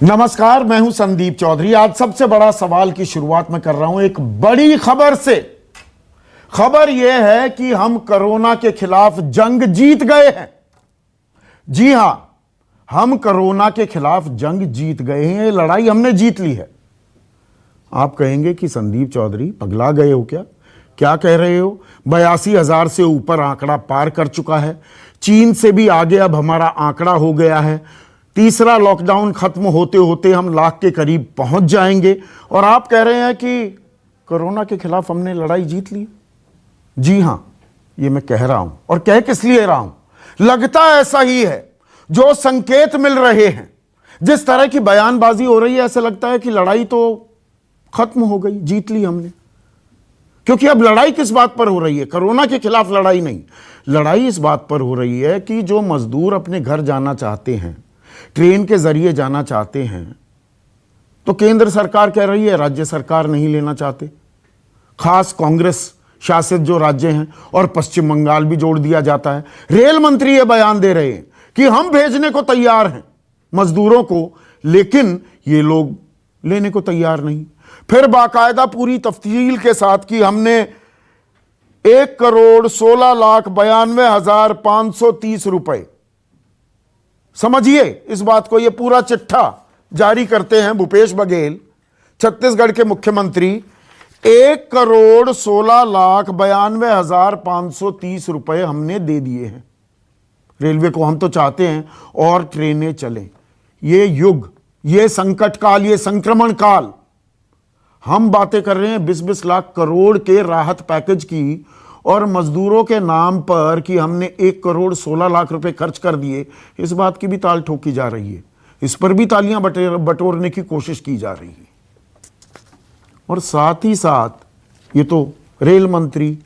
नमस्कार, मैं हूं संदीप चौधरी। आज सबसे बड़ा सवाल की शुरुआत मैं कर रहा हूं एक बड़ी खबर से। खबर यह है कि हम कोरोना के खिलाफ जंग जीत गए हैं। जी हां, हम कोरोना के खिलाफ जंग जीत गए हैं। ये लड़ाई हमने जीत ली है। आप कहेंगे कि संदीप चौधरी पगला गए हो क्या? क्या कह रहे हो? 82,000 से ऊपर आंकड़ा पार कर चुका है। चीन से भी आगे अब हमारा आंकड़ा हो गया है। तीसरा लॉकडाउन खत्म होते होते हम लाख के करीब पहुंच जाएंगे और आप कह रहे हैं कि कोरोना के खिलाफ हमने लड़ाई जीत ली। जी हां, ये मैं कह रहा हूं और कह किस लिए रहा हूं, लगता ऐसा ही है। जो संकेत मिल रहे हैं, जिस तरह की बयानबाजी हो रही है, ऐसा लगता है कि लड़ाई तो खत्म हो गई, जीत ली हमने। क्योंकि अब लड़ाई किस बात पर हो रही है? कोरोना के खिलाफ लड़ाई नहीं, लड़ाई इस बात पर हो रही है कि जो मजदूर अपने घर जाना चाहते हैं, ट्रेन के जरिए जाना चाहते हैं, तो केंद्र सरकार कह रही है राज्य सरकार नहीं लेना चाहते। खास कांग्रेस शासित जो राज्य हैं और पश्चिम बंगाल भी जोड़ दिया जाता है। रेल मंत्री ये बयान दे रहे हैं कि हम भेजने को तैयार हैं मजदूरों को, लेकिन ये लोग लेने को तैयार नहीं। फिर बाकायदा पूरी तफसील के साथ कि हमने 1,16,92,530 रुपए, समझिए इस बात को, यह पूरा चिट्ठा जारी करते हैं भूपेश बघेल, छत्तीसगढ़ के मुख्यमंत्री। 1,16,92,530 रुपए हमने दे दिए हैं रेलवे को। हम तो चाहते हैं और ट्रेनें चलें। ये युग, ये संकट काल, ये संक्रमण काल, हम बातें कर रहे हैं 20-20 लाख करोड़ के राहत पैकेज की, और मजदूरों के नाम पर कि हमने 1,16,00,000 रुपए खर्च कर दिए, इस बात की भी ताल ठोकी जा रही है। इस पर भी तालियां बटोरने की कोशिश की जा रही है। और साथ ही साथ ये तो रेल मंत्री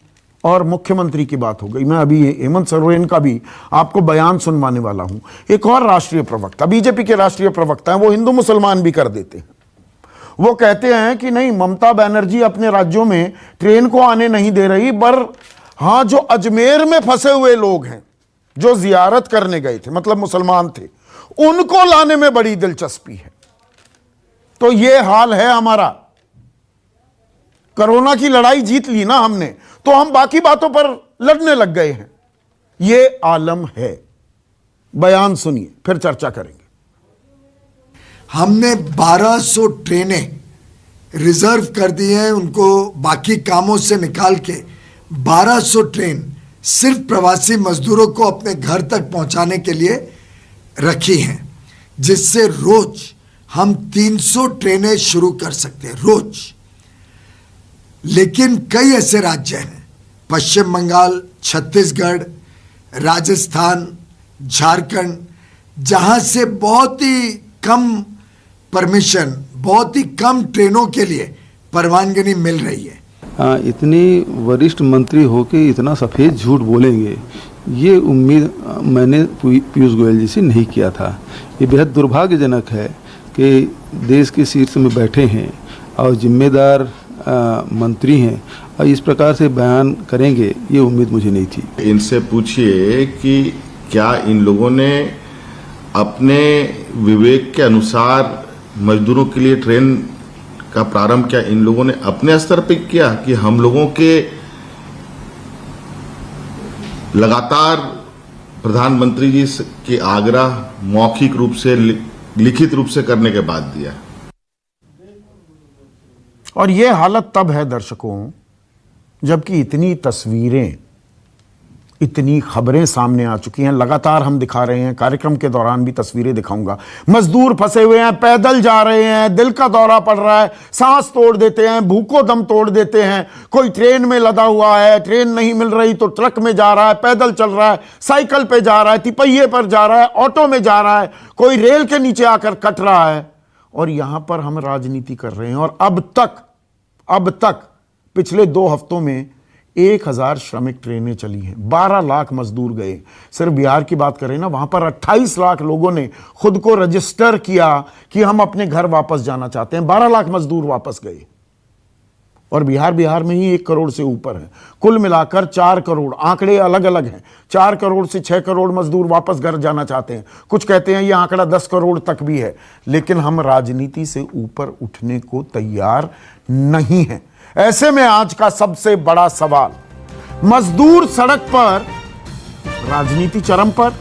और मुख्यमंत्री की बात हो गई। मैं अभी हेमंत सोरेन का भी आपको बयान सुनवाने वाला हूं। एक और राष्ट्रीय प्रवक्ता, बीजेपी के राष्ट्रीय प्रवक्ता हैं, वो हिंदू मुसलमान भी कर देते हैं। वो कहते हैं कि नहीं, ममता बनर्जी अपने राज्यों में ट्रेन को आने नहीं दे रही, पर हां, जो अजमेर में फंसे हुए लोग हैं, जो जियारत करने गए थे, मतलब मुसलमान थे, उनको लाने में बड़ी दिलचस्पी है। तो ये हाल है हमारा। कोरोना की लड़ाई जीत ली ना हमने, तो हम बाकी बातों पर लड़ने लग गए हैं। ये आलम है। बयान सुनिए, फिर चर्चा करेंगे। हमने 1200 ट्रेनें रिजर्व कर दी हैं, उनको बाकी कामों से निकाल के 1200 ट्रेन सिर्फ प्रवासी मजदूरों को अपने घर तक पहुंचाने के लिए रखी हैं, जिससे रोज हम 300 ट्रेनें शुरू कर सकते हैं रोज। लेकिन कई ऐसे राज्य हैं, पश्चिम बंगाल, छत्तीसगढ़, राजस्थान, झारखंड, जहां से बहुत ही कम परमिशन, बहुत ही कम ट्रेनों के लिए परवानगी मिल रही है। इतनी वरिष्ठ मंत्री होके इतना सफ़ेद झूठ बोलेंगे, ये उम्मीद मैंने पीयूष गोयल जी से नहीं किया था। ये बेहद दुर्भाग्यजनक है कि देश के शीर्ष में बैठे हैं और जिम्मेदार मंत्री हैं और इस प्रकार से बयान करेंगे, ये उम्मीद मुझे नहीं थी। इनसे पूछिए कि क्या इन लोगों ने अपने विवेक के अनुसार मजदूरों के लिए ट्रेन का प्रारंभ क्या इन लोगों ने अपने स्तर पर किया, कि हम लोगों के लगातार प्रधानमंत्री जी के आग्रह मौखिक रूप से, लिखित रूप से करने के बाद दिया? और यह हालत तब है दर्शकों, जबकि इतनी तस्वीरें, इतनी खबरें सामने आ चुकी हैं। लगातार हम दिखा रहे हैं, कार्यक्रम के दौरान भी तस्वीरें दिखाऊंगा। मजदूर फंसे हुए हैं, पैदल जा रहे हैं, दिल का दौरा पड़ रहा है, सांस तोड़ देते हैं, भूखों दम तोड़ देते हैं। कोई ट्रेन में लदा हुआ है, ट्रेन नहीं मिल रही तो ट्रक में जा रहा है, पैदल चल रहा है, साइकिल पे जा रहा है, तिपहिए पर जा रहा है, ऑटो में जा रहा है, कोई रेल के नीचे आकर कट रहा है। और यहां पर हम राजनीति कर रहे हैं। और अब तक पिछले 2 हफ्तों में 1,000 श्रमिक ट्रेनें चली हैं, 12 लाख मजदूर गए। सिर्फ बिहार की बात करें ना, वहां पर 28 लाख लोगों ने खुद को रजिस्टर किया कि हम अपने घर वापस जाना चाहते हैं। 12 लाख मजदूर वापस गए। और बिहार में ही 1 करोड़ से ऊपर है। कुल मिलाकर 4 करोड़, आंकड़े अलग अलग हैं, 4 करोड़ से 6 करोड़ मजदूर वापस घर जाना चाहते हैं। कुछ कहते हैं यह आंकड़ा 10 करोड़ तक भी है। लेकिन हम राजनीति से ऊपर उठने को तैयार नहीं हैं। ऐसे में आज का सबसे बड़ा सवाल, मजदूर सड़क पर, राजनीति चरम पर,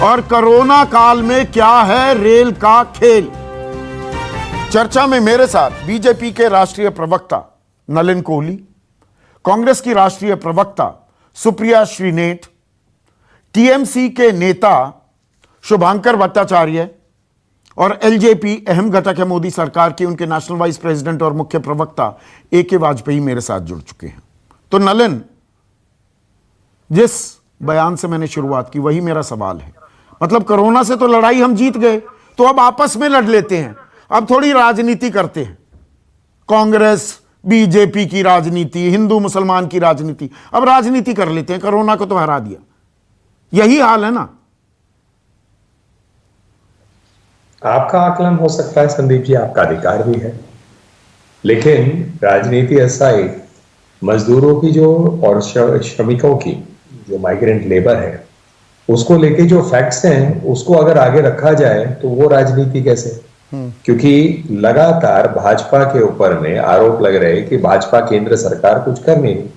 और कोरोना काल में क्या है रेल का खेल। चर्चा में मेरे साथ बीजेपी के राष्ट्रीय प्रवक्ता नलिन कोहली, कांग्रेस की राष्ट्रीय प्रवक्ता सुप्रिया श्रीनेठ, टीएमसी के नेता शुभांकर भट्टाचार्य और एलजेपी अहम घटक है मोदी सरकार की, उनके नेशनल वाइस प्रेसिडेंट और मुख्य प्रवक्ता ए.के. वाजपेयी मेरे साथ जुड़ चुके हैं। तो नलिन, जिस बयान से मैंने शुरुआत की वही मेरा सवाल है। मतलब कोरोना से तो लड़ाई हम जीत गए, तो अब आपस में लड़ लेते हैं, अब थोड़ी राजनीति करते हैं। कांग्रेस बीजेपी की राजनीति, हिंदू मुसलमान की राजनीति, अब राजनीति कर लेते हैं, कोरोना को तो हरा दिया। यही हाल है ना? आपका आकलन हो सकता है संदीप जी, आपका अधिकार भी है, लेकिन राजनीति असाइड मजदूरों की जो और श्रमिकों की जो माइग्रेंट लेबर है उसको लेके जो फैक्ट्स हैं उसको अगर आगे रखा जाए तो वो राजनीति कैसे? क्योंकि लगातार भाजपा के ऊपर में आरोप लग रहे कि भाजपा केंद्र सरकार कुछ कर नहीं रही।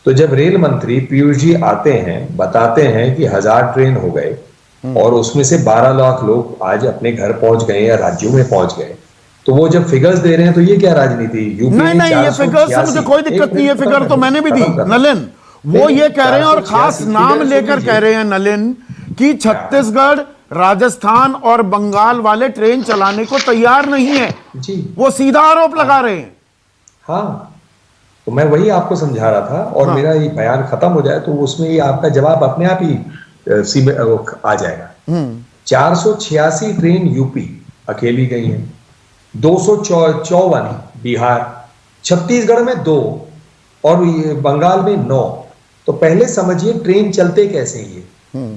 तो जब रेल मंत्री पीयूष जी आते हैं, बताते हैं कि 1000 ट्रेन हो गए और उसमें से 12 लाख लोग आज अपने घर पहुंच गए या राज्यों में पहुंच गए, तो वो जब फिगर्स दे रहे हैं तो ये क्या राजनीति? यूपी नहीं, ये फिगर्स से मुझे कोई दिक्कत नहीं है, फिगर तो मैंने भी दी नलिन। वो ये कह रहे हैं और खास नाम लेकर कह रहे हैं नलिन कि छत्तीसगढ़, राजस्थान और बंगाल वाले ट्रेन चलाने को तैयार नहीं है जी। वो सीधा आरोप लगा रहे हैं। हाँ, तो मैं वही आपको समझा रहा था और मेरा ये बयान खत्म हो जाए तो उसमें ये आपका जवाब अपने आप ही आ जाएगा। 486 ट्रेन यूपी अकेली गई हैं, 254 बिहार, छत्तीसगढ़ में 2 और बंगाल में 9। तो पहले समझिए ट्रेन चलते कैसे ये,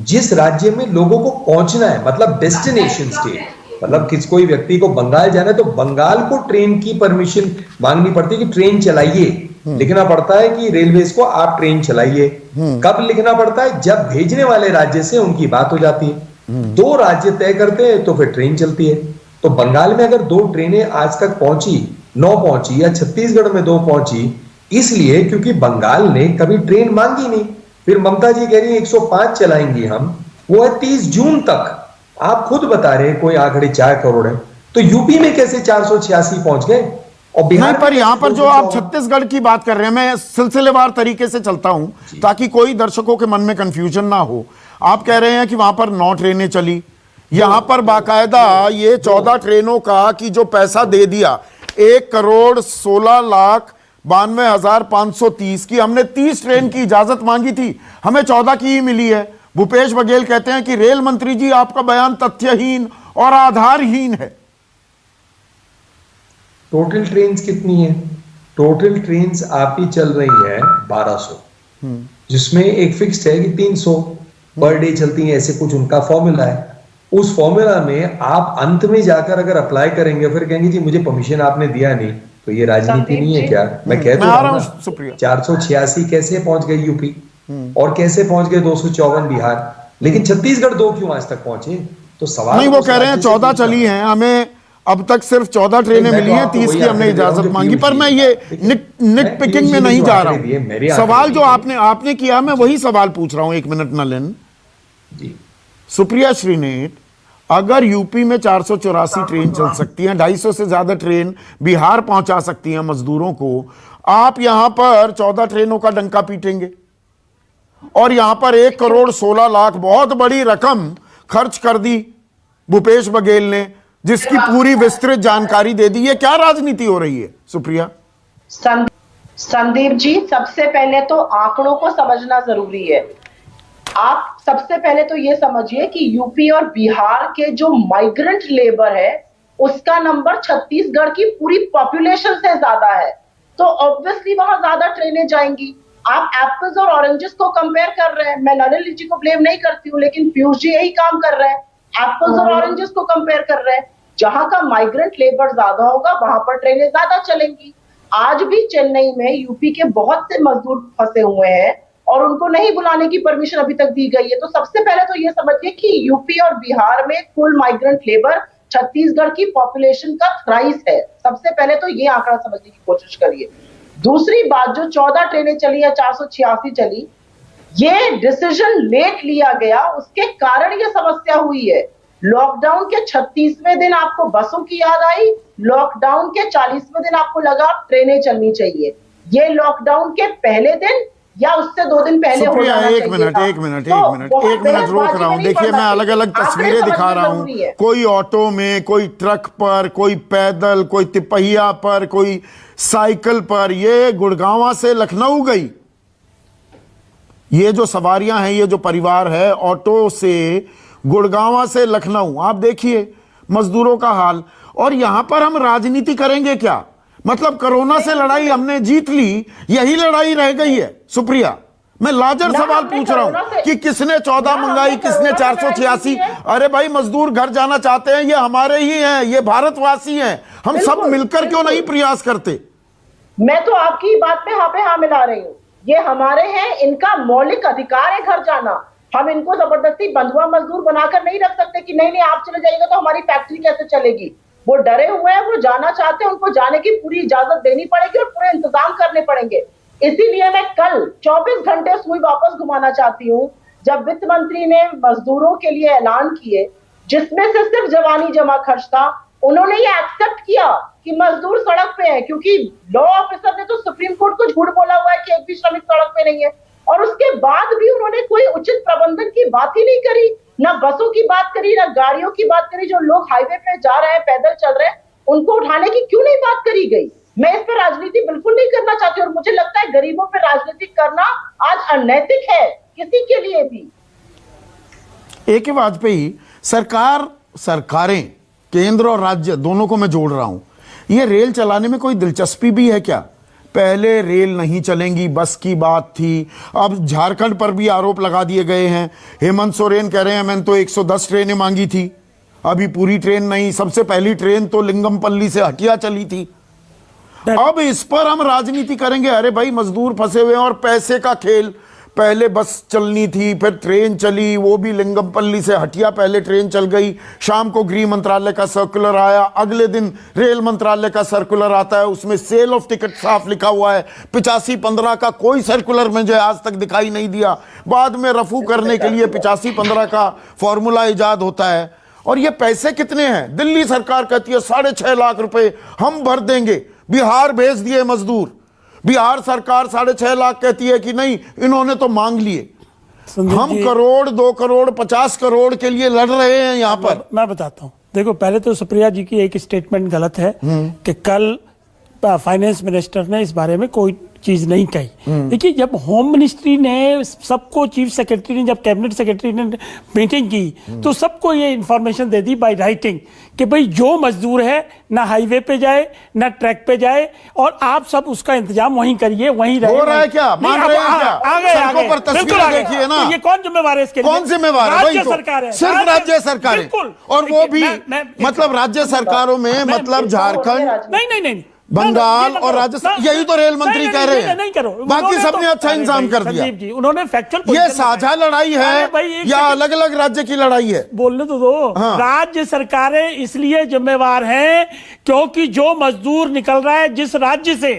जिस राज्य में लोगों को पहुंचना है, मतलब डेस्टिनेशन स्टेट, मतलब किस कोई व्यक्ति को बंगाल जाना है तो बंगाल को ट्रेन की परमिशन मांगनी पड़ती है कि ट्रेन चलाइए, लिखना पड़ता है कि रेलवेज को आप ट्रेन चलाइए। कब लिखना पड़ता है? जब भेजने वाले राज्य से उनकी बात हो जाती है, 2 राज्य तय करते हैं तो फिर ट्रेन चलती है। तो बंगाल में अगर 2 ट्रेनें आज तक पहुंची, 9 पहुंची, या छत्तीसगढ़ में 2 पहुंची, इसलिए क्योंकि बंगाल ने कभी ट्रेन मांगी नहीं। फिर ममता जी कह रही है 105 चलाएंगी हम, वो है 30 जून तक। आप खुद बता रहे हैं कोई आंकड़े 4 करोड़ है, तो यूपी में कैसे 486 पहुंच गए? और बिहार नहीं, पर यहां पर जो आप छत्तीसगढ़ की बात कर रहे हैं, मैं सिलसिलेवार तरीके से चलता हूं ताकि कोई दर्शकों के मन में कंफ्यूजन ना हो। आप कह रहे हैं कि वहां पर 9 ट्रेनें चली, यहां पर बाकायदा ये 14 ट्रेनों का कि जो पैसा दे दिया 1,16,92,530 की, हमने 30 ट्रेन की इजाजत मांगी थी, हमें 14 की ही मिली है। भूपेश बघेल कहते हैं कि रेल मंत्री जी आपका बयान तथ्यहीन और आधारहीन है। टोटल ट्रेन्स कितनी है? टोटल ट्रेन्स आपकी चल रही है 1200, जिसमें एक फिक्स्ड है कि 300 पर डे चलती है, ऐसे कुछ उनका फॉर्मूला है। उस फॉर्मूला में आप अंत में जाकर अगर अप्लाई करेंगे फिर कहेंगे जी मुझे परमिशन आपने दिया नहीं, तो ये राजनीति नहीं है क्या? मैं कह तो रहा हूं 486 कैसे पहुंच गए यूपी और कैसे पहुंच गए 254 बिहार, लेकिन छत्तीसगढ़ 2 क्यों आज तक पहुंचे? तो सवाल नहीं, वो कह रहे हैं 14 चली हैं, हमें अब तक सिर्फ 14 ट्रेनें मिली हैं, 30 की हमने इजाजत मांगी। पर मैं ये निट पिकिंग में नहीं जा रहा हूं। सवाल जो आपने किया, मैं वही सवाल पूछ रहा हूं। 1 मिनट नलिन जी। सुप्रिया श्रीनेठ, अगर यूपी में 484 ट्रेन चल सकती हैं, 250 से ज्यादा ट्रेन बिहार पहुंचा सकती हैं मजदूरों को, आप यहां पर 14 ट्रेनों का डंका पीटेंगे और यहां पर 1,16,00,000 बहुत बड़ी रकम खर्च कर दी भूपेश बघेल ने, जिसकी पूरी विस्तृत जानकारी दे दी। ये क्या राजनीति हो रही है सुप्रिया? संदीप जी, सबसे पहले तो आंकड़ों को समझना जरूरी है। आप सबसे पहले तो ये समझिए कि यूपी और बिहार के जो माइग्रेंट लेबर है उसका नंबर छत्तीसगढ़ की पूरी पॉपुलेशन से ज्यादा है, तो ऑब्वियसली वहां ज्यादा ट्रेनें जाएंगी। आप एप्पल्स और ऑरेंजेस को कंपेयर कर रहे हैं। मैं नलिन जी को ब्लेम नहीं करती हूँ, लेकिन पीयूष जी यही काम कर रहे हैं, एप्पल्स और ऑरेंजेस को कंपेयर कर रहे हैं। जहां का माइग्रेंट लेबर ज्यादा होगा वहां पर ट्रेनें ज्यादा चलेंगी। आज भी चेन्नई में यूपी के बहुत से मजदूर फंसे हुए हैं और उनको नहीं बुलाने की परमिशन अभी तक दी गई है। तो सबसे पहले तो ये समझिए कि यूपी और बिहार में कुल माइग्रेंट लेबर छत्तीसगढ़ की पॉपुलेशन का थ्राइस है। सबसे पहले तो ये आंकड़ा समझने की कोशिश करिए। दूसरी बात, जो 14 ट्रेनें चली या 486 चली, ये डिसीजन लेट लिया गया, उसके कारण ये समस्या हुई है। लॉकडाउन के 36वें दिन आपको बसों की याद आई, लॉकडाउन के 40वें दिन आपको लगा ट्रेनें चलनी चाहिए। ये लॉकडाउन के पहले दिन या उससे 2 दिन पहले हो सुप्रिया, जाना एक चाहिए मिनट था। एक मिनट तो एक मिनट बहुत एक मिनट रोक जल्दबाजी रहा हूं। में नहीं देखिए, पड़ना मैं अलग अलग चाहिए। तस्वीरें आंकड़े दिखा समझना रहा जरूरी हूं, है। कोई ऑटो में, कोई ट्रक पर, कोई पैदल, कोई तिपहिया पर, कोई साइकिल पर। ये गुड़गांव से लखनऊ गई, ये जो सवारियां हैं, ये जो परिवार है, ऑटो से गुड़गांव से लखनऊ। आप देखिए मजदूरों का हाल। और यहां पर हम राजनीति करेंगे क्या? मतलब कोरोना से लड़ाई हमने जीत ली, यही लड़ाई रह गई है। सुप्रिया, मैं लाजर ना सवाल हमने पूछ रहा कोरोना हूं से- कि किसने 14 ना मंगाई, हमने किसने कोरोना से लड़ाई 486? जीती है। अरे भाई, मजदूर घर जाना चाहते हैं, ये हमारे ही हैं, ये भारतवासी हैं। हम सब बिल्कुल, मिलकर क्यों नहीं बिल्कुल। प्रयास करते? मैं तो आपकी बात पे हाँ मिला रही हूँ। ये हमारे हैं, इनका मौलिक अधिकार है घर जाना। हम इनको जबरदस्ती बंधुआ मजदूर बनाकर नहीं रख सकते कि नहीं आप चले जाइएगा तो हमारी फैक्ट्री कैसे चलेगी। वो डरे हुए हैं, वो जाना चाहते हैं, उनको जाने की पूरी इजाजत देनी पड़ेगी और पूरे इंतजाम करने पड़ेंगे। इसीलिए मैं कल 24 घंटे सुई वापस घुमाना चाहती हूँ, जब वित्त मंत्री ने मजदूरों के लिए ऐलान किए, जिसमें से सिर्फ जवानी जमा खर्च था। उन्होंने ये एक्सेप्ट किया कि मजदूर सड़क पे है, क्योंकि लॉ ऑफिसर ने तो सुप्रीम कोर्ट को झूठ बोला हुआ है कि एक भी श्रमिक सड़क पे नहीं है। और उसके बाद भी उन्होंने कोई उचित प्रबंधन की बात ही नहीं करी, ना बसों की बात करी, ना गाड़ियों की बात करी। जो लोग हाईवे पे जा रहे हैं, पैदल चल रहे हैं, उनको उठाने की क्यों नहीं बात करी गई? मैं इस पर राजनीति बिल्कुल नहीं करना चाहती और मुझे लगता है गरीबों पर राजनीति करना आज अनैतिक है, किसी के लिए भी। AK वाजपेयी सरकारें, केंद्र और राज्य दोनों को मैं जोड़ रहा हूं, ये रेल चलाने में कोई दिलचस्पी भी है क्या? पहले रेल नहीं चलेंगी, बस की बात थी। अब झारखंड पर भी आरोप लगा दिए गए हैं। हेमंत सोरेन कह रहे हैं मैंने तो 110 ट्रेनें मांगी थी, अभी पूरी ट्रेन नहीं। सबसे पहली ट्रेन तो लिंगमपल्ली से हटिया चली थी। अब इस पर हम राजनीति करेंगे? अरे भाई, मजदूर फंसे हुए हैं और पैसे का खेल। पहले बस चलनी थी, फिर ट्रेन चली, वो भी लिंगमपल्ली से हटिया पहले ट्रेन चल गई। शाम को गृह मंत्रालय का सर्कुलर आया, अगले दिन रेल मंत्रालय का सर्कुलर आता है, उसमें सेल ऑफ टिकट साफ लिखा हुआ है। 85-15 का कोई सर्कुलर मुझे आज तक दिखाई नहीं दिया। बाद में रफू करने के लिए 85-15 का फॉर्मूला इजाद होता है। और ये पैसे कितने हैं? दिल्ली सरकार कहती है 6.5 लाख रुपए हम भर देंगे। बिहार भेज दिए मजदूर, बिहार सरकार 6.5 लाख कहती है कि नहीं, इन्होंने तो मांग लिए। हम करोड़, 2 करोड़, 50 करोड़ के लिए लड़ रहे हैं यहां पर। मैं बताता हूं। देखो, पहले तो सुप्रिया जी की एक स्टेटमेंट गलत है कि कल फाइनेंस मिनिस्टर ने इस बारे में कोई चीज नहीं कही। देखिए, जब होम मिनिस्ट्री ने सबको, चीफ सेक्रेटरी ने, जब कैबिनेट सेक्रेटरी ने मीटिंग की, तो सबको ये information they the by writing कि भाई जो मजदूर है ना हाईवे पे जाए ना ट्रैक पे जाए, और आप सब उसका इंतजाम वहीं करिए, वहीं रहे। हो रहा है क्या? मान रहे हैं क्या? सड़कों पर तस्वीरें देखिए ना। तो ये कौन जिम्मेवार है इसके लिए? कौन जिम्मेवार है? राज्य वही तो। सरकार है, सिर्फ राज्य सरकार है। बिल्कुल। और वो भी मैं- मतलब राज्य सरकारों में, मतलब झारखंड, नहीं बंगाल और राजस्थान, यही तो रेल मंत्री कह रहे हैं। नहीं करो, बाकी सबने अच्छा इंतजाम कर दिया। संदीप जी, उन्होंने फैक्चुअल ये साझा लड़ाई है या अलग अलग राज्य की लड़ाई है? बोलने तो दो। हाँ। राज्य सरकारें इसलिए जिम्मेवार हैं क्योंकि जो मजदूर निकल रहा है जिस राज्य से,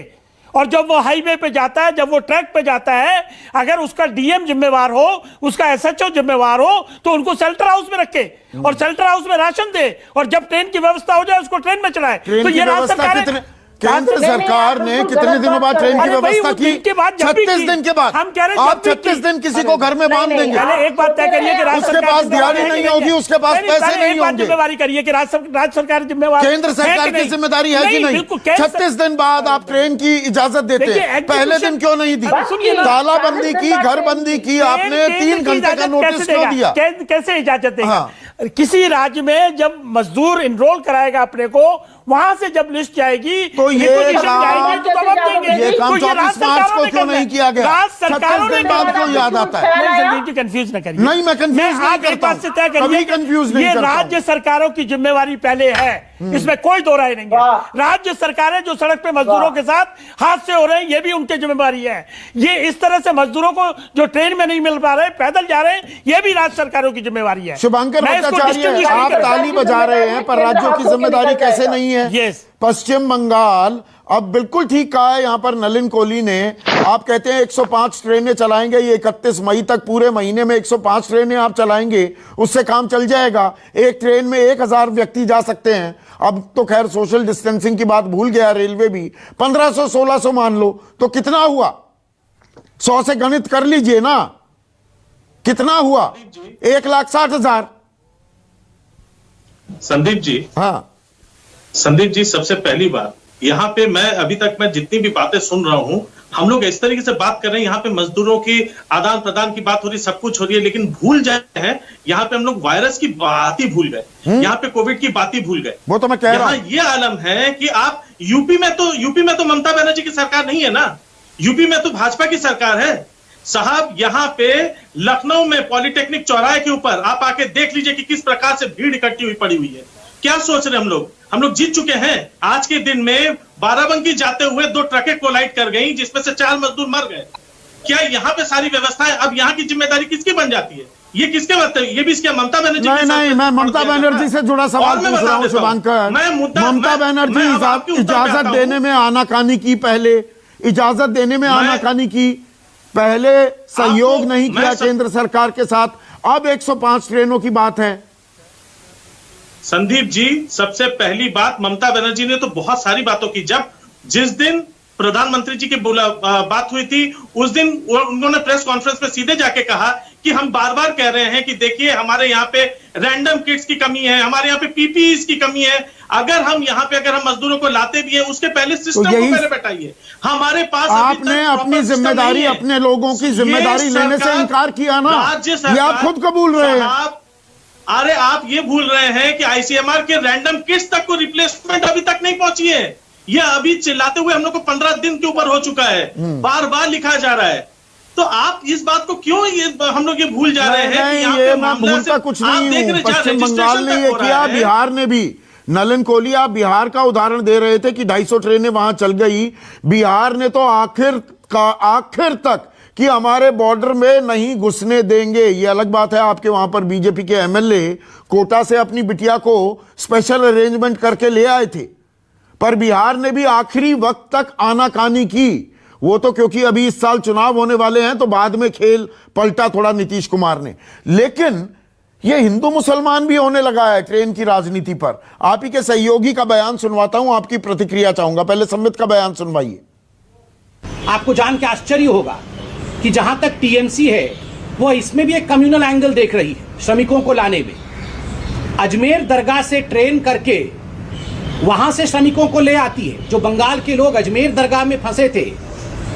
और जब वो हाईवे पे जाता है, जब वो ट्रैक पे जाता है, अगर उसका डीएम जिम्मेवार हो, उसका एसएचओ जिम्मेवार हो, तो उनको शेल्टर हाउस में रखे और शेल्टर हाउस में राशन दे, और जब ट्रेन की व्यवस्था हो जाए उसको ट्रेन में चढ़ाए। तो ये राज्य सरकार, केंद्र सरकार ने कितने दिनों बाद ट्रेन की व्यवस्था की? 36 दिन के बाद। हम कह रहे हैं आप 36 दिन किसी को घर में बांध देंगे? पहले एक बात तय करिए कि राज्य उसके सरकार पास जिम्मेवार दिहाड़ी है नहीं कि होगी, उसके पास नहीं, पैसे पहले नहीं एक बात होंगे। जिम्मेवारी करिए कि राज्य सरकार जिम्मेवार, केंद्र सरकार की जिम्मेदारी है कि नहीं? बिल्कुल। 36 दिन बाद आप ट्रेन की इजाजत देते हैं, पहले दिन क्यों नहीं दी? सुनिए ना। तालाबंदी की, घर बंदी की, आपने 3 घंटे का नोटिस क्यों दिया? कैसे इजाजत देगा? हाँ। किसी राज्य में जब मजदूर इनरोल कराएगा अपने को, वहां से जब लिस्ट जाएगी तो ये requisition काम- जाएगी, तो तब हम देंगे। ये काम तो 24 राज्य मार्च सरकारों को ने क्यों करना नहीं है। किया गया? राज्य 36 सरकारों ने दिन बाद करना है। को याद आता है। नहीं, संदीप जी कंफ्यूज न करिए। नहीं, मैं confuse नहीं आप एक करता बात से तय हूं। कभी करिए confuse कि नहीं ये करता हूं। राज्य सरकारों की जिम्मेवारी पहले है, इसमें कोई दो राय नहीं है। वाह। राज्य सरकारें जो सड़क पे मजदूरों के साथ हादसे हो रहे हैं, ये भी उनकी जिम्मेवारी है। ये इस तरह से मजदूरों को जो ट्रेन में नहीं मिल पा रहे, पैदल जा रहे हैं, ये भी राज्य सरकारों की जिम्मेवारी है। शुभंकर मैं इसको भट्टाचार्य, distinguish नहीं आप करता। ताली बजा रहे हैं, पर राज्यों की जिम्मेदारी कैसे नहीं है? Yes. पश्चिम बंगाल अब बिल्कुल ठीक कहा है यहां पर नलिन कोहली ने। आप कहते हैं 105 ट्रेनें चलाएंगे, ये 31 मई तक पूरे महीने में 105 ट्रेनें आप चलाएंगे, उससे काम चल जाएगा। एक ट्रेन में 1000 व्यक्ति जा सकते हैं। अब तो खैर सोशल डिस्टेंसिंग की बात भूल गया रेलवे भी। 1500-1600 मान लो तो कितना हुआ? 100 से गणित कर लीजिए ना, कितना हुआ? 1,60,000। संदीप जी, हाँ, संदीप जी, सबसे पहली बात यहाँ पे अभी तक मैं जितनी भी बातें सुन रहा हूँ, हम लोग इस तरीके से बात कर रहे हैं, यहाँ पे मजदूरों की आदान प्रदान की बात हो रही, सब कुछ हो रही है, लेकिन भूल जाए हैं यहाँ पे हम लोग वायरस की बात ही भूल गए, यहाँ पे कोविड की बात ही भूल गए। वो तो मैं कह रहा यहाँ हूं। ये आलम है कि आप यूपी में तो ममता बनर्जी की सरकार नहीं है ना, यूपी में तो भाजपा की सरकार है साहब। यहाँ पे लखनऊ में पॉलिटेक्निक चौराहे के ऊपर आप आके देख लीजिए कि किस प्रकार से भीड़ इकट्ठी हुई पड़ी हुई है। क्या सोच रहे हम लोग जीत चुके हैं। आज के दिन में बाराबंकी जाते हुए 2 ट्रकें कोलाइड कर गई, जिसमें से 4 मजदूर मर गए। क्या यहाँ पे सारी व्यवस्थाएं, अब यहाँ की जिम्मेदारी किसकी बन जाती है? ये किसके मतलब, ये भी इसके ममता बनर्जी नहीं, मैं ममता बनर्जी से जुड़ा सवाल पूछ रहा हूं शुभांकर। ममता बनर्जी इजाजत देने में आनाकानी की, पहले इजाजत देने में आनाकानी की, पहले सहयोग नहीं किया केंद्र सरकार के साथ, अब 105 ट्रेनों की बात है। संदीप जी, सबसे पहली बात, ममता बनर्जी ने तो बहुत सारी बातों की। जिस दिन प्रधानमंत्री जी की बात हुई थी, उस दिन उन्होंने प्रेस कॉन्फ्रेंस में सीधे जाके कहा कि हम बार बार कह रहे हैं कि देखिए हमारे यहाँ पे रैंडम किट्स की कमी है, हमारे यहाँ पे पीपीईस की कमी है। अगर हम मजदूरों को लाते भी है, उसके पहले सिस्टम को पहले बैठाइए। हमारे पास आपने अपनी जिम्मेदारी, अपने लोगों की जिम्मेदारी लेने से इनकार किया ना, ये आप खुद कबूल रहे हैं। अरे आप ये भूल रहे हैं कि आईसीएमआर के रैंडम किट्स तक को रिप्लेसमेंट अभी तक नहीं पहुंची है। ये अभी चिल्लाते हुए हम लोग को 15 दिन के ऊपर हो चुका है, बार बार लिखा जा रहा है। तो आप इस बात को क्यों हम लोग ये भूल जा रहे हैं कि यहाँ पे मैं भूलता कुछ नहीं हूं। पश्चिम बंगाल ने ये किया, बिहार ने भी। नलिन कोहली, आप बिहार का उदाहरण दे रहे थे कि 250 ट्रेनें वहां चल गई। बिहार ने तो आखिर तक कि हमारे बॉर्डर में नहीं घुसने देंगे। ये अलग बात है, आपके वहां पर बीजेपी के एमएलए कोटा से अपनी बिटिया को स्पेशल अरेंजमेंट करके ले आए थे, पर बिहार ने भी आखिरी वक्त तक आनाकानी की। वो तो क्योंकि अभी इस साल चुनाव होने वाले हैं, तो बाद में खेल पलटा थोड़ा नीतीश कुमार ने। लेकिन ये हिंदू मुसलमान भी होने लगा है ट्रेन की राजनीति पर। आप ही के सहयोगी का बयान सुनवाता हूं, आपकी प्रतिक्रिया चाहूंगा। पहले संबित का बयान सुनवाइए। आपको जान के आश्चर्य होगा कि जहां तक टीएमसी है, वो इसमें भी एक कम्युनल एंगल देख रही है श्रमिकों को लाने में। अजमेर दरगाह से ट्रेन करके वहां से श्रमिकों को ले आती है। जो बंगाल के लोग अजमेर दरगाह में फंसे थे,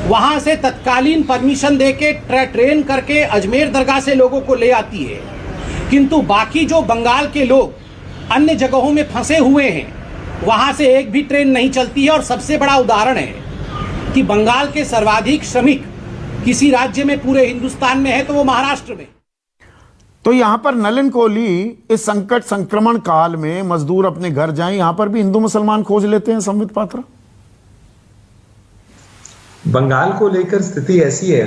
वहां से तत्कालीन परमिशन देके ट्रेन करके अजमेर दरगाह से लोगों को ले आती है। किंतु बाकी जो बंगाल के लोग अन्य जगहों में फंसे हुए हैं, वहां से एक भी ट्रेन नहीं चलती है। और सबसे बड़ा उदाहरण है कि बंगाल के सर्वाधिक श्रमिक किसी राज्य में पूरे हिंदुस्तान में है तो वो महाराष्ट्र में। तो यहां पर नलिन कोहली इस संकट संक्रमण काल में मजदूर अपने घर जाएं, यहां पर भी हिंदू मुसलमान खोज लेते हैं। संबित पात्रा, बंगाल को लेकर स्थिति ऐसी है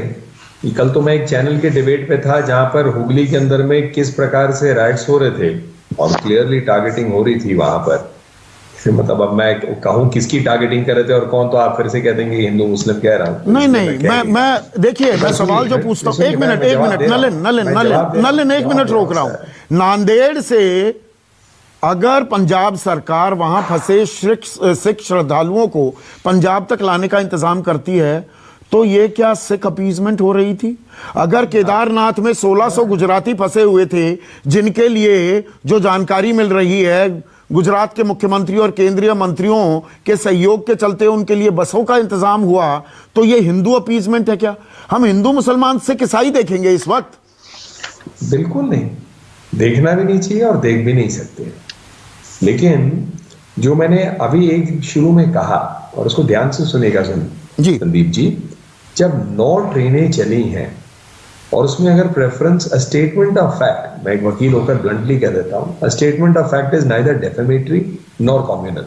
कि कल तो मैं एक चैनल के डिबेट पे था जहां पर हुगली के अंदर में किस प्रकार से राइट्स हो रहे थे और क्लियरली टारगेटिंग हो रही थी वहां पर। मतलब अब मैं कहूं किसकी टारगेटिंग कर रहे थे और कौन, तो आप फिर से कह देंगे हिंदू मुस्लिम कह रहा हूं। नहीं, मैं देखिए, मैं सवाल जो पूछता हूं, एक मिनट नलिन एक मिनट रोक रहा हूं। नांदेड़ से अगर पंजाब सरकार वहां फंसे सिख श्रद्धालुओं को पंजाब तक लाने का इंतजाम करती है, तो ये क्या सिख अपीजमेंट हो रही थी? अगर केदारनाथ में 1600 गुजराती फंसे हुए थे, जिनके लिए जो जानकारी मिल रही है गुजरात के मुख्यमंत्री और केंद्रीय मंत्रियों के सहयोग के चलते उनके लिए बसों का इंतजाम हुआ, तो ये हिंदू अपीजमेंट है क्या? हम हिंदू मुसलमान सिख ईसाई देखेंगे इस वक्त? बिल्कुल नहीं, देखना भी नहीं चाहिए और देख भी नहीं सकते। लेकिन जो मैंने अभी एक शुरू में कहा, और उसको ध्यान से सुनेगा जी। संदीप जी, जब 9 ट्रेनें चली हैं और उसमें अगर प्रेफरेंस स्टेटमेंट ऑफ फैक्ट, मैं एक वकील होकर ब्लंटली कह देता हूं, statement of fact is neither defamatory nor communal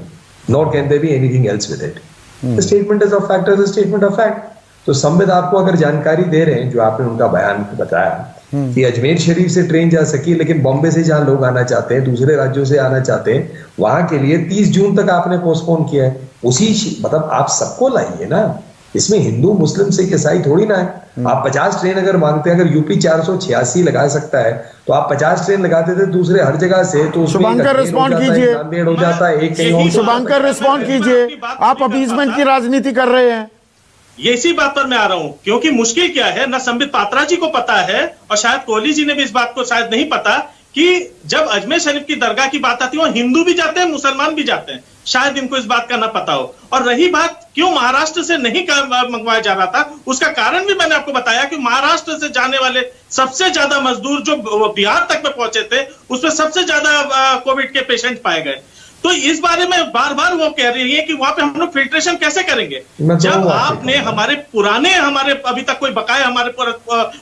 nor can there be anything else with it. Statement is of fact is a statement of fact. तो संबित आपको अगर जानकारी दे रहे हैं, जो आपने उनका बयान बताया कि अजमेर शरीफ से ट्रेन जा सकी, लेकिन बॉम्बे से जहां लोग आना चाहते हैं, दूसरे राज्यों से आना चाहते हैं, वहां के लिए 30 जून तक आपने पोस्टपोन किया है। मतलब आप सबको लाइए ना, इसमें हिंदू मुस्लिम सिख ईसाई थोड़ी ना है। आप 50 ट्रेन अगर मांगते हैं, अगर यूपी 486 लगा सकता है तो आप 50 ट्रेन लगाते थे दूसरे हर जगह से, तो शुभंकर रिस्पॉन्ड कीजिए। नांदेड़ हो जाता है, एक कहीं और। शुभंकर रिस्पॉन्ड कीजिए, आप अपीजमेंट की राजनीति कर रहे हैं। ये इसी बात पर मैं आ रहा हूं, क्योंकि मुश्किल क्या है, ना संबित पात्रा जी को पता है और शायद कोहली जी ने भी इस बात को शायद नहीं पता कि जब अजमेर शरीफ की दरगाह की बात आती है, वहां हिंदू भी जाते हैं, मुसलमान भी जाते हैं। शायद इनको इस बात का ना पता हो। और रही बात क्यों महाराष्ट्र से नहीं मंगवाया जा रहा था, उसका कारण भी मैंने आपको बताया कि महाराष्ट्र से जाने वाले सबसे ज्यादा मजदूर जो बिहार तक में पहुंचे थे, उसमें सबसे ज्यादा कोविड के पेशेंट पाए गए। तो इस बारे में बार बार वो कह रही है कि वहां पे हम लोग फिल्ट्रेशन कैसे करेंगे, जब आपने हमारे अभी तक कोई बकाया हमारे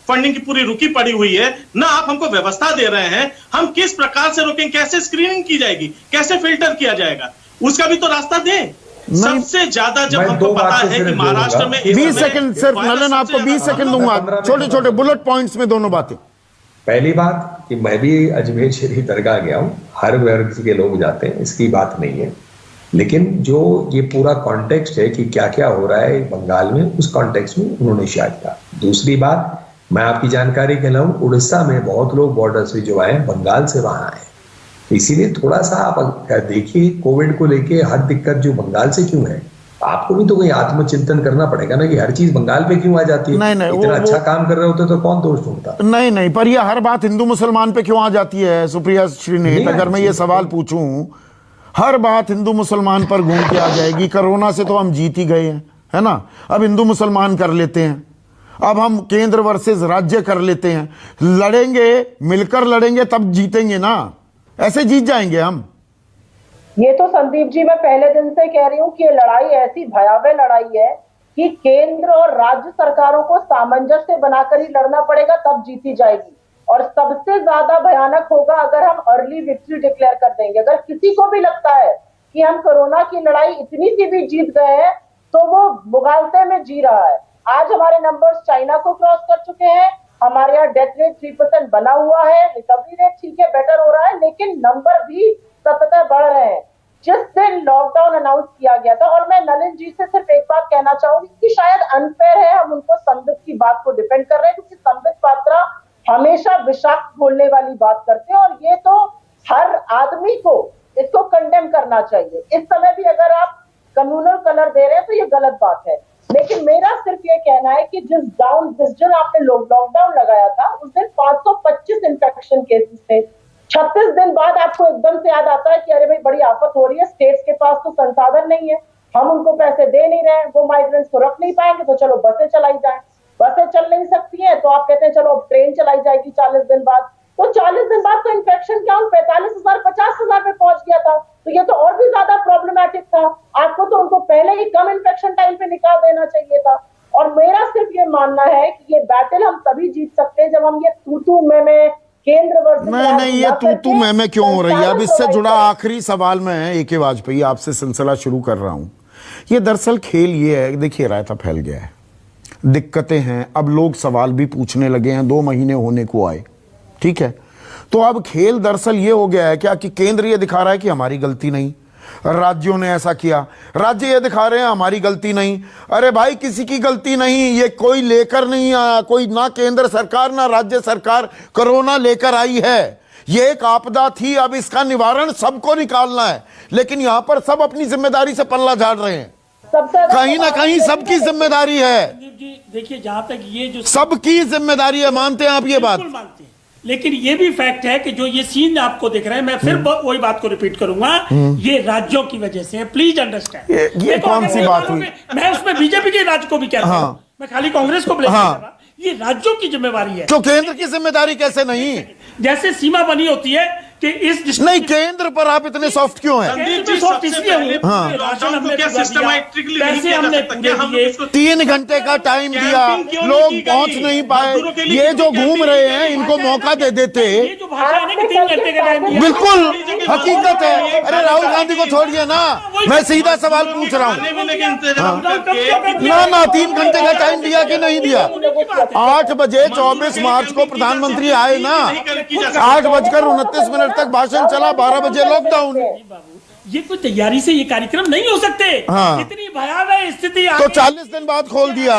फंडिंग की पूरी रुकी पड़ी हुई है, ना आप हमको व्यवस्था दे रहे हैं। हम किस प्रकार से रोकेंगे, कैसे स्क्रीनिंग की जाएगी, कैसे फिल्टर किया जाएगा, उसका भी तो रास्ता दें। सबसे ज्यादा जब हमको पता है कि महाराष्ट्र में 20 सेकंड सिर्फ नलन, आपको 20 सेकंड दूंगा, छोटे छोटे बुलेट पॉइंट्स में दोनों बातें। पहली बात कि मैं भी अजमेर शरीफ दरगाह गया हूं, हर वर्ग के लोग जाते हैं, इसकी बात नहीं है। लेकिन जो ये पूरा कॉन्टेक्स्ट है कि क्या क्या हो रहा है बंगाल में, उस कॉन्टेक्स्ट में उन्होंने शायद कहा। दूसरी बात, मैं आपकी जानकारी के लिए उड़ीसा में बहुत लोग बॉर्डर से जो आए बंगाल से वहां आए, इसीलिए थोड़ा सा आप देखिए कोविड को लेके हर दिक्कत जो बंगाल से क्यों है। आपको भी तो कोई आत्मचिंतन करना पड़ेगा ना कि हर चीज बंगाल पे क्यों आ जाती है। नहीं, इतना अच्छा काम कर रहे होते तो कौन दोष ढूंढता। नहीं, पर ये हर बात हिंदू मुसलमान पे क्यों आ जाती है सुप्रिया श्रीनेत? अगर मैं ये सवाल पूछूं, हर बात हिंदू मुसलमान पर घूम के आ जाएगी। कोरोना से तो हम जीत ही गए हैं, है ना। अब हिंदू मुसलमान कर लेते हैं, अब हम केंद्र वर्सेस राज्य कर लेते हैं। लड़ेंगे, मिलकर लड़ेंगे, तब जीतेंगे ना, ऐसे जीत जाएंगे हम। ये तो संदीप जी मैं पहले दिन से कह रही हूँ कि ये लड़ाई ऐसी भयावह लड़ाई है कि केंद्र और राज्य सरकारों को सामंजस्य बनाकर ही लड़ना पड़ेगा, तब जीती जाएगी। और सबसे ज्यादा भयानक होगा अगर हम अर्ली विक्ट्री डिक्लेयर कर देंगे। अगर किसी को भी लगता है कि हम कोरोना की लड़ाई इतनी सी भी जीत गए हैं, तो वो मुगालते में जी रहा है। आज हमारे नंबर्स चाइना को क्रॉस कर चुके हैं, हमारे यहाँ डेथ रेट 3% बना हुआ है, रिकवरी रेट ठीक है बेटर हो रहा है, लेकिन नंबर भी सतत बढ़ रहे हैं। जिस दिन लॉकडाउन अनाउंस किया गया था, और मैं नलिन जी से सिर्फ एक बात कहना चाहूंगी कि शायद अनफेयर है हम उनको संबित की बात को डिफेंड कर रहे हैं, क्योंकि संबित पात्रा हमेशा विषाक्त बोलने वाली बात करते हैं, और ये तो हर आदमी को इसको कंडेम करना चाहिए। इस समय भी अगर आप कम्युनल कलर दे रहे हैं तो ये गलत बात है। लेकिन मेरा सिर्फ ये कहना है कि जिस दिन आपने लॉकडाउन लगाया था, उस दिन 525 इन्फेक्शन केसेस थे। 36 दिन बाद आपको एकदम से याद आता है कि अरे भाई बड़ी आफत हो रही है, स्टेट्स के पास तो संसाधन नहीं है, हम उनको पैसे दे नहीं रहे हैं, वो माइग्रेंट्स को रख नहीं पाएंगे, तो चलो बसें चलाई जाएं। बसें चल नहीं सकती हैं तो आप कहते हैं चलो अब ट्रेन चलाई जाएगी 40 दिन बाद। तो 40 दिन बाद तो इन्फेक्शन काउंट 45,000 50,000 पे पहुंच गया था, तो ये तो और भी ज्यादा प्रॉब्लमैटिक था। आपको तो उनको पहले ही कम इन्फेक्शन टाइम पे निकाल देना चाहिए था। और मेरा सिर्फ ये मानना है कि ये बैटल हम तभी जीत सकते हैं जब हम ये तू में केंद्र वर्सेस नहीं, ये तू मैं क्यों हो रही है? अब इससे जुड़ा आखिरी सवाल मैं AK वाजपेयी आपसे सिलसिला शुरू कर रहा हूं। ये दरअसल खेल ये है, देखिए रायता फैल गया है, दिक्कतें हैं, अब लोग सवाल भी पूछने लगे हैं, 2 महीने होने को आए, ठीक है। तो अब खेल दरअसल ये हो गया है क्या कि केंद्र ये दिखा रहा है कि हमारी गलती नहीं, राज्यों ने ऐसा किया, राज्य ये दिखा रहे हैं हमारी गलती नहीं। अरे भाई किसी की गलती नहीं, ये कोई लेकर नहीं आया, कोई ना केंद्र सरकार ना राज्य सरकार कोरोना लेकर आई है। ये एक आपदा थी, अब इसका निवारण सबको निकालना है, लेकिन यहां पर सब अपनी जिम्मेदारी से पल्ला झाड़ रहे हैं। कहीं ना कहीं सबकी जिम्मेदारी है। देखिए जहां तक ये जो सबकी जिम्मेदारी है, मानते हैं आप ये बात? मानते हैं, लेकिन ये भी फैक्ट है कि जो ये सीन आपको दिख रहा है, मैं फिर वही बात को रिपीट करूंगा, ये राज्यों की वजह से है। Please understand. ये कौन सी बात हुई? मैं उसमें बीजेपी के राज्य को भी कहता हूं, मैं खाली कांग्रेस को ब्लेम कर रहा। ये राज्यों की जिम्मेवारी है। तो केंद्र की जिम्मेदारी कैसे नहीं? जैसे सीमा बनी होती है कि इस नहीं, केंद्र पर आप इतने सॉफ्ट क्यों हैं? संदीप जी, सॉफ्ट सबसे इसलिए हूं, पहले हाँ। लॉकडाउन को क्या सिस्टमैटिकली नहीं किया जा सकता? क्या हम इसको 3 घंटे का टाइम दिया, कैंपिंग क्यों नहीं लोग की पहुंच गई? नहीं पाए। मजदूरों के लिए ये जो कितनी घूम कैंपिंग रहे की हैं गई? इनको मौका दे देते। ये जो भाषा है ना कि 3 घंटे का टाइम दिया। बिल्कुल हकीकत है। अरे राहुल गांधी को छोड़िए ना, मैं सीधा सवाल पूछ रहा हूँ। खाने-पीने के इंतजाम करके ना 3 घंटे का टाइम दिया कि नहीं दिया? 8 बजे 24 मार्च को प्रधानमंत्री आए ना, 8:29 तक भाषण चला, 12 बजे लॉकडाउन। ये कोई तैयारी से ये कार्यक्रम नहीं हो सकते। हाँ। इतनी भयावह स्थिति तो 40 दिन बाद खोल दिया,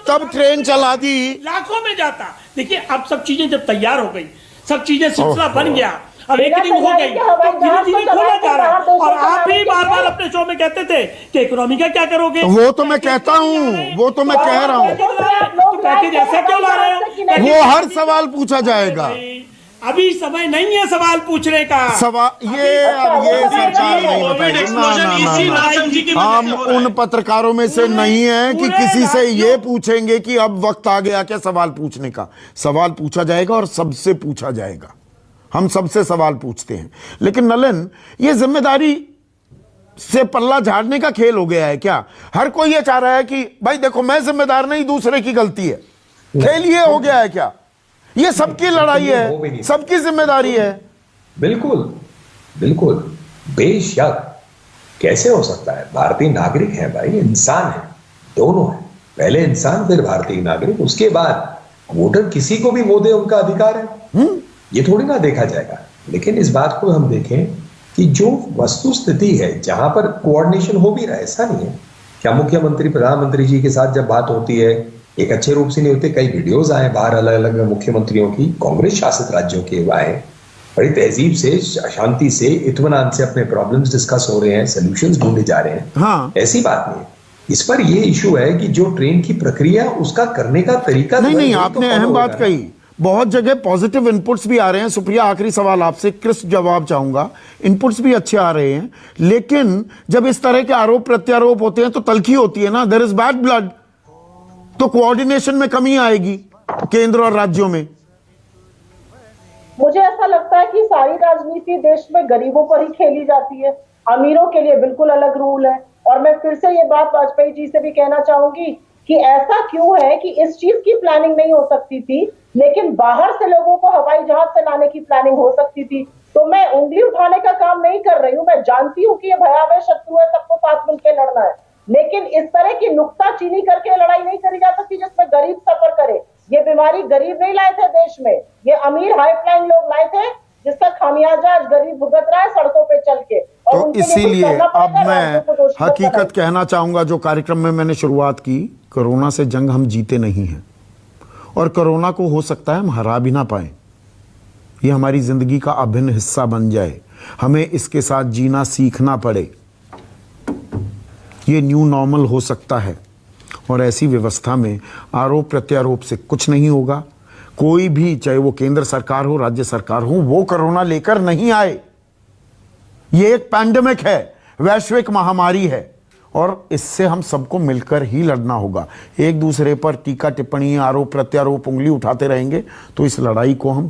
तब ट्रेन चला दी। लाखों में जाता। देखिए अब सब चीजें जब तैयार हो गई, सब चीजें सिलसिला बन गया, अब एक दिन हो गई तो धीरे धीरे खोला जा रहा है। और आप भी बार बार अपने शो में कहते थे कि इकोनॉमी का क्या करोगे? वो तो मैं कहता हूँ, वो तो मैं कह रहा हूँ, तो पैकेज ऐसा क्यों ला रहे हो? वो हर सवाल पूछा जाएगा। अभी समय नहीं है सवाल पूछने का। सवाल ये सरकार नहीं बताएगी। हम उन पत्रकारों में से नहीं है कि किसी से ये पूछेंगे कि अब वक्त आ गया क्या सवाल पूछने का। सवाल पूछा जाएगा और सबसे पूछा जाएगा। हम सबसे सवाल पूछते हैं। लेकिन नलन, ये जिम्मेदारी से पल्ला झाड़ने का खेल हो गया है क्या? हर कोई ये चाह रहा है कि भाई देखो मैं जिम्मेदार नहीं, दूसरे की गलती है। खेल ये हो गया है क्या? ये सबकी लड़ाई है, सबकी जिम्मेदारी है। बिल्कुल बिल्कुल, बेशक। कैसे हो सकता है? भारतीय नागरिक है भाई, इंसान है, दोनों है। पहले इंसान फिर भारतीय नागरिक, उसके बाद वोटर किसी को भी वोट दे, उनका अधिकार है। ये थोड़ी ना देखा जाएगा। लेकिन इस बात को हम देखें कि जो वस्तु स्थिति है, जहां पर कोऑर्डिनेशन हो भी रहा है, ऐसा नहीं है क्या मुख्यमंत्री प्रधानमंत्री जी के साथ जब बात होती है एक अच्छे रूप से नहीं होते। कई वीडियोस आए बाहर अलग अलग मुख्यमंत्रियों की, कांग्रेस शासित राज्यों के आए, बड़ी तहजीब से, शांति से, इत्मीनान से अपने प्रॉब्लम्स डिस्कस हो रहे हैं, सॉल्यूशंस ढूंढे जा रहे हैं। हाँ। ऐसी बात नहीं है। इस पर ये इशू है कि जो ट्रेन की प्रक्रिया, उसका करने का तरीका नहीं, आपने अहम बात कही। बहुत जगह पॉजिटिव इनपुट्स भी आ रहे हैं। सुप्रिया, आखिरी सवाल आपसे, क्रिस्प जवाब चाहूंगा। इनपुट्स भी अच्छे आ रहे हैं, लेकिन जब इस तरह के आरोप प्रत्यारोप होते हैं तो तलखी होती है ना, देयर इज बैड ब्लड। तो कोऑर्डिनेशन में कमी आएगी केंद्र और राज्यों में। मुझे ऐसा लगता है कि सारी राजनीति देश में गरीबों पर ही खेली जाती है, अमीरों के लिए बिल्कुल अलग रूल है। और मैं फिर से ये बात वाजपेयी जी से भी कहना चाहूंगी कि ऐसा क्यों है कि इस चीज की प्लानिंग नहीं हो सकती थी, लेकिन बाहर से लोगों को हवाई जहाज से लाने की प्लानिंग हो सकती थी। तो मैं उंगली उठाने का काम नहीं कर रही हूँ। मैं जानती हूँ कि ये भयावह शत्रु है, सबको साथ मिलकर लड़ना है, लेकिन इस तरह की नुक्ताचीनी करके लड़ाई नहीं करी जा सकती जिसमें गरीब सफर करे। ये बीमारी गरीब नहीं लाए थे देश में, ये अमीर हाईफ्लाइन लोग लाए थे, जिसका खामियाजा आज गरीब भुगत रहा है सड़कों पे चल के। और तो इसीलिए अब मैं हकीकत कहना चाहूंगा, जो कार्यक्रम में मैंने शुरुआत की, कोरोना से जंग हम जीते नहीं हैं और कोरोना को हो सकता है हम हरा भी ना पाए। ये हमारी जिंदगी का अभिन्न हिस्सा बन जाए, हमें इसके साथ जीना सीखना पड़े। ये न्यू नॉर्मल हो सकता है और ऐसी व्यवस्था में आरोप प्रत्यारोप से कुछ नहीं होगा। कोई भी, चाहे वो केंद्र सरकार हो, राज्य सरकार हो, वो कोरोना लेकर नहीं आए। ये एक पैंडेमिक है, वैश्विक महामारी है और इससे हम सबको मिलकर ही लड़ना होगा। एक दूसरे पर टीका टिप्पणी, आरोप प्रत्यारोप, उंगली उठाते रहेंगे तो इस लड़ाई को हम